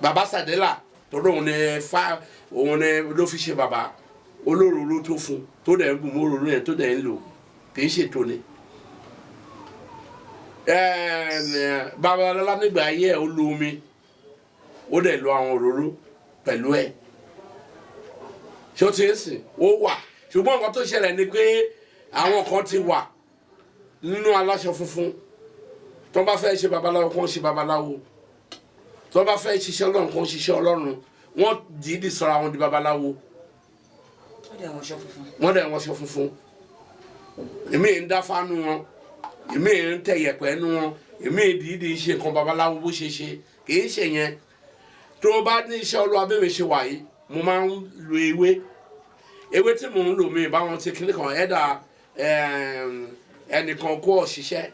bàbá Sàdélà tọ́dọ̀ òun ni ló fi ṣe bàbá olóróró tó fún tó dẹ̀ ń gùn mọ́ òróró yẹn tó dẹ̀ ń lò kì í ṣètò ni. Babalọ́lá nígbà ayé ẹ̀ ó lo omi ó dẹ̀ lo àwọn òróró pẹ̀lú ẹ̀ ṣé ó ti ń sìn ó wà ṣùgbọ́n nǹkan tó ṣẹlẹ̀ ni pé àwọn kan ti wà nínú aláṣọ funfun tó bá fẹ́ ṣe babaláwo kó ń ṣe babaláwo tó bá fẹ́ ṣiṣẹ́ ọlọ́run kó ń ṣiṣẹ́ ọlọ́run wọ́n dìídì sọra wọn di babaláwo wọ́n dẹ̀ wọ́n ṣọ funfun èmi ń dá fánú wọn èmi ń tẹ̀ yẹ̀pẹ̀ nú wọn èmi dìídì ṣe nǹkan babaláwo bó ṣe ṣe kì í ṣe yẹn tó bá ní iṣẹ́ olúwa bẹ́ẹ̀ mi ṣe wà yìí mo máa ń lo ewé tí mò ń lò mí báwọn ti kíní kan ẹ̀dà ẹnìkan kó ọ̀ṣiṣẹ́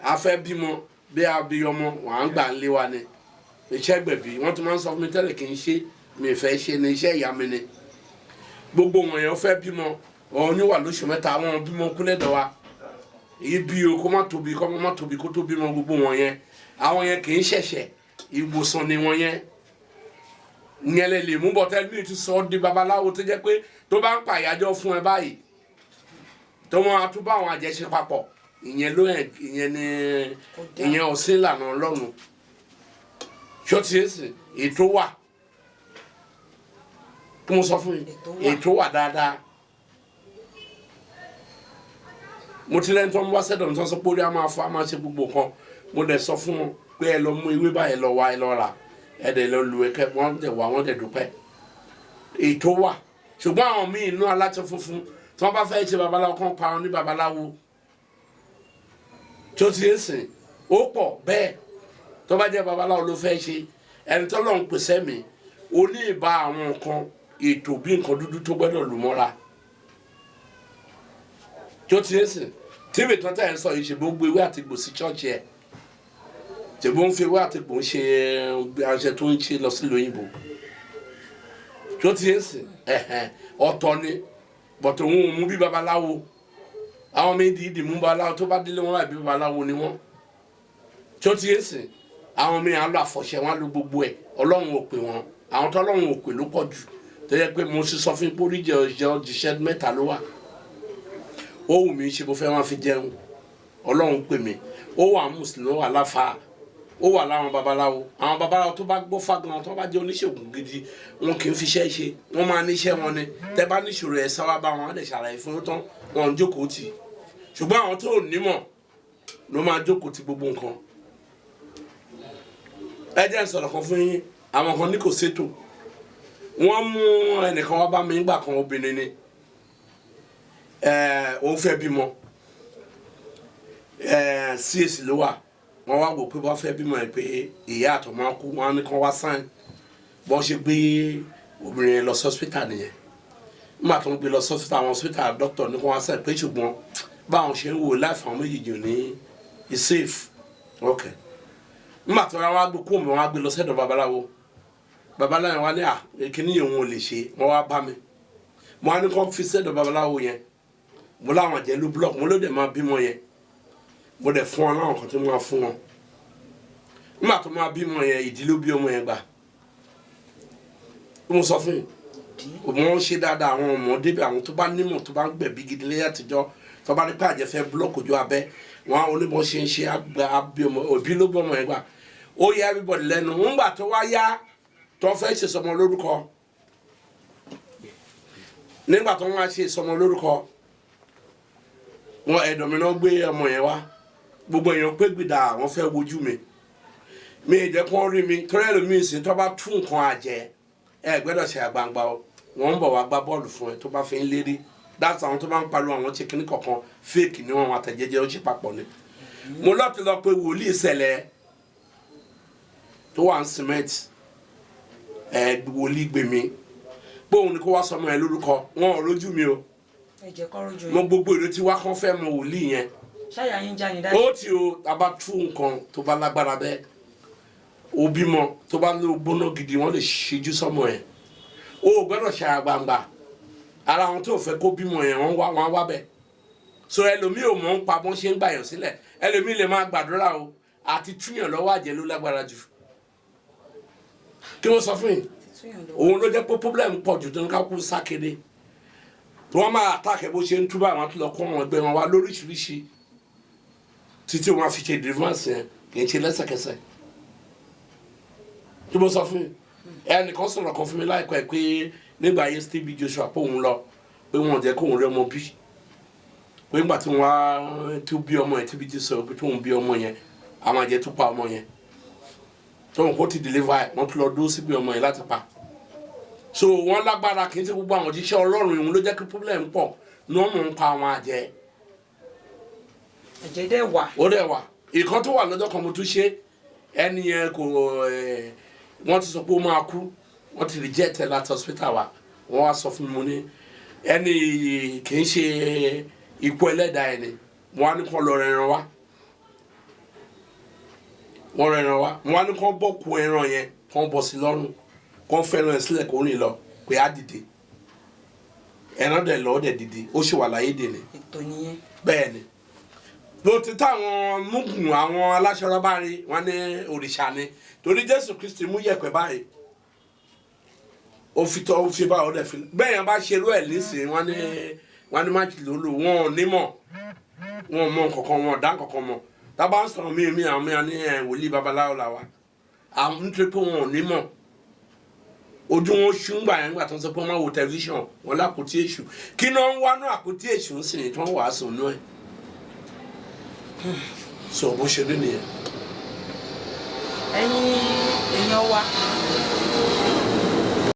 afẹ́ bímọ bí abiyọmọ wà ń gbà ń lé wa ni iṣẹ́ gbẹ̀bí wọ́n ti máa ń sọ fún mi tẹ́lẹ̀ kì í ṣe mi fẹ́ ṣe ni iṣẹ́ ìyá mi ni gbogbo wọn yẹn fẹ́ bímọ ọ̀hún níwà lóṣù mẹ́ta àwọn bímọ kúlẹ̀ dọ̀ wa ibi o kó má tóbi kó má tóbi kó tó bímọ gbogbo wọn yẹn àwọn yẹn kì í ṣẹ̀ṣẹ̀ ìwòsàn ni wọn yẹn ìyẹn lè mú bọ́tẹ́ mi ti sọ di babaláwo tó jẹ́ pé tó bá ń pa àyájọ́ fún ẹ báyìí tó wọn tún bá àwọn àjẹṣe papọ̀ ìyẹn ló yẹn ìyẹn ọ̀sìn ìlànà ọlọ́run ṣọ́ọ̀tì ẹ̀sìn ètò wà kí mo sọ fún yín ètò wà dáadáa mo ti lẹ́nu tó ń wá sẹ́dọ̀ nítorí sọ pé orí a máa fọ́ a máa ṣe gbogbo kan mo dẹ̀ sọ fún wọn pé ẹ lọ mú ewé báyìí lọ wá ẹ lọ rà ẹ dẹ̀ lọ lu ẹkẹ wọ́n dẹ̀ wá wọ́n dẹ̀ dúpẹ́ ètò wà ṣùgbọ́n àwọn míì inú aláṣọ funfun tí wọ́n bá fẹ́ ṣe babaláwo kan pa wọn ní babaláwo tí ó ti ń sìn ó pọ̀ bẹ́ẹ̀ tó bá jẹ́ babaláwo ló fẹ́ ṣe ẹni tó lọ́n pèsè mi ó ní ìbá àwọn nǹkan ètò bí nǹkan dúdú tó gbọ́dọ̀ lù mọ́ra tí ó ti ń sìn tíbi tó tẹ̀ ń sọ yìí ṣe gbogbo ewé àti gbòsí chọ́ọ̀chì ẹ̀ tèbó ń fi ewé àti gbò ń ṣe àṣẹ tó ń ṣe lọ sí lóyìnbó tí ó ti ń sìn ọ̀tọ̀ ni bọ̀tọ̀ òun ò mú bí babaláwo àwọn mi dìídì mú babaláwo tó bá délé wọn láì bí babaláwo ni wọn tí ó ti ń sìn àwọn mi à ń lo àfọ̀ṣẹ wọn lo gbogbo ẹ̀ ọlọ́run ò pè wọn àwọn tó ọlọ́run ò pè ló pọ̀ jù tó yẹ pé mo sì sọ fún ipò oríjẹ òjíṣẹ́ mẹ́ta ló wà ó wù mí ṣe mo fẹ́ wọn fi jẹun ọlọ́run pè mí ó wà mùsùlùmí ó wà láfa ó wà láwọn babaláwo àwọn babaláwo tó bá gbọ́ fagbọn tó bá jẹ́ oníṣègùn gidi wọn kì í fi iṣẹ́ ṣe wọ́n máa níṣẹ́ wọn ni tẹ́ bá níṣòro ẹ̀ sáwá bá wọn á lè ṣàlàyé fún tán wọn ń jókòó tì ṣùgbọ́n àwọn tó nímọ̀ ló máa jókòó ti gbogbo nǹkan ẹ jẹ́ n sọ̀rọ̀ kan fún yín àwọn kan ní kò ṣètò wọ́n mú ẹnìkan wá bá mi nígbà kan obìnrin ni òun fẹ́ bímọ CAC ló wà wọ́n wá wò pé wọ́n fẹ́ bímọ ẹ̀ pé ìyá àtọ̀ máa kú wọ́n á ní kán wá sáìn bọ́n ṣe gbé obìnrin yẹn lọ sọ́sítà nìyẹn nígbà tó ń gbé lọ sọ́sítà àwọn sọ́sítà dókítà ní kán wá sáìn pé ṣùgbọ́n báwọn ṣe ń wò láìfà àwọn méjèèjì ò ní is safe ok nígbà tó wá gbé kóòmù wọn á gbé lọ sẹ́dọ̀ babaláwo yẹn wá ní kíní yẹn wọn ò lè ṣe wọ́n wá bá mi mo á ní kán fi sẹ́dọ̀ babaláwo yẹn mo láwọn jẹ́ ló block mo ló dẹ̀ máa bímọ yẹn mo dẹ̀ fún wọn láwọn kan tó máa fún wọn nígbà tó máa bímọ yẹn ìdí ló bí ọmọ yẹn gbà mo sọ fún yìí wọ́n ṣe dáadáa àwọn ọmọdé bí àwọn tó bá nímọ̀ tó bá ń gbẹ̀bí gidi lẹ́yìn àtijọ́ tó bá ní pé àjẹfẹ́ block ojú abẹ́ wọn àwọn onímọ̀ ṣe ń ṣe àbí ọmọ òbí ló bí ọmọ yẹn gbà ó yẹ everybody lẹ́nu nígbà tó wá yá tó fẹ́ ṣe sọmọ lórúkọ nígbà tó wọ́n ṣe sọmọ lórúkọ wọn ẹ̀dọ̀mínà gbé ọmọ yẹn wá gbogbo èèyàn pé gbìdá àwọn fẹ́ wojú mi ìjẹ́ kó rí mi torí ẹlòmíì sí tó bá tún nǹkan àjẹ ẹ gbẹ́dọ̀ ṣe àgbàǹgbà wọn ń bọ̀ wá gbá bọ́ọ̀lù fún ẹ tó bá fi ń lérí dáàtì àwọn tó bá ń pariwo àwọn chicken kọ̀ọ̀kan fake ni wọn àtẹ̀jẹjẹ ó ṣe papọ̀ ni mo lọ́ọ̀tì lọ pé wòlíì ìṣẹ̀lẹ̀ tó wà ń cement wòlíì gbèmí pé òun ni kó wá sọmọ ẹ lórúkọ wọn ò rójú mi o mo gbogbo èrò tí wá kán fẹ́ mọ wòlíì yẹn ṣáyà yín já ni dájú. ó ti o abá tú nǹkan tó bá lágbára bẹ́ẹ̀ òbí mọ tó bá ló gbóná gidi wọ́n lè ṣíjú sọ́mọ ẹ̀ ó gbọ́dọ̀ ṣe àgbàǹgbà ara wọn tó fẹ́ kó bímọ yẹn wọ́n wá bẹ̀ so ẹlòmíì ò mọ̀ ń pa bọ́n ṣe ń gbàyàn sílẹ̀ ẹlòmíì lè máa gbàdúrà o àti túyàn lọ́wọ́ àjẹ́ ló lágbára jù kí ló sọ fún yín òun ló jẹ́ pé problem pọ̀ jù tó ń ká kú sákéde tí wọ́n máa attack bó ṣe ń túbọ̀ àwọn tó lọ kọ́ wọn ẹgbẹ́ wọn wá lóríṣiríṣi títí wọn fi ṣe deliverance yẹn kì í ṣe lẹ́sẹ̀kẹsẹ̀ kí ló sọ fún yín ẹnìkan sọ̀rọ̀ kan fún mi láìpẹ́ pé nígbà ayé Steve Joshua pé òun lọ pé wọn jẹ́ kóun rí ọmọ bí pé nígbà tí wọ́n á tó bí ọmọ yẹn tí bí Jésù pé tóun bí ọmọ yẹn àwọn àjẹ́ tó pa ọmọ yẹn tóun kó ti deliver ẹ̀ wọ́n tún lọ dúró síbi ọmọ yẹn láti pa so wọ́n lágbára kì í ṣe gbogbo àwọn òjíṣẹ́ Ọlọ́run ìhun ló jẹ́ kí problem pọ̀ ní wọ́n mú un pa àwọn àjẹ́. Àjẹ́ dẹ̀ wà. Ó dẹ̀ wà ìkan tó wà lọ́jọ́ kan mo tún ṣe ẹni yẹn kò wọ́n ti sọ pé ó máa kú wọ́n ti reject ẹ̀ láti hospital wa wọ́n wá sọ fún mi mo ní ẹni kì í ṣe ikú ẹlẹ́dàá ẹni wọ́n á ní kó lọ rẹran wá wọ́n rẹran wá wọ́n á ní kó bọ́ ku ẹran yẹn kó bọ́ sí lọ́rùn kó fẹ́ràn ẹ̀ sílẹ̀ kó rìn lọ pé á dìde ẹran dẹ̀ lọ́ọ́ dẹ̀ dìde ó ṣì wà láyé dè ní. ètò nìyẹn. bẹ́ẹ̀ ni ló ti táwọn mugun àwọn aláṣọra bá rí wọn ní òrìṣà ni torí Jésù Kristi mú yẹ̀pẹ̀ báyìí ó fi bá ọdẹ fi bẹ́ẹ̀ yẹn bá ṣerú ẹ̀ nísìnyí wọn ní máàkì lólo wọn ò ní mọ̀ wọn ò mọ kankan wọn ò dá kankan mọ̀ tábà ń sọ̀rọ̀ mí àwọn mìíràn ní wòlíì babaláwo là wa àwọn nítorí pé wọn ò ní mọ̀ ojú wọn ṣùgbà yẹn gbà tó ń sọ pé wọn máa wo tẹlifíṣàn wọn lápótí èṣù kí náà ń wá náà àpótí èṣù ń sìn tí wọn wàásù nú ẹ so bó ṣe rí nìyẹn. ẹ̀yin èèyàn wa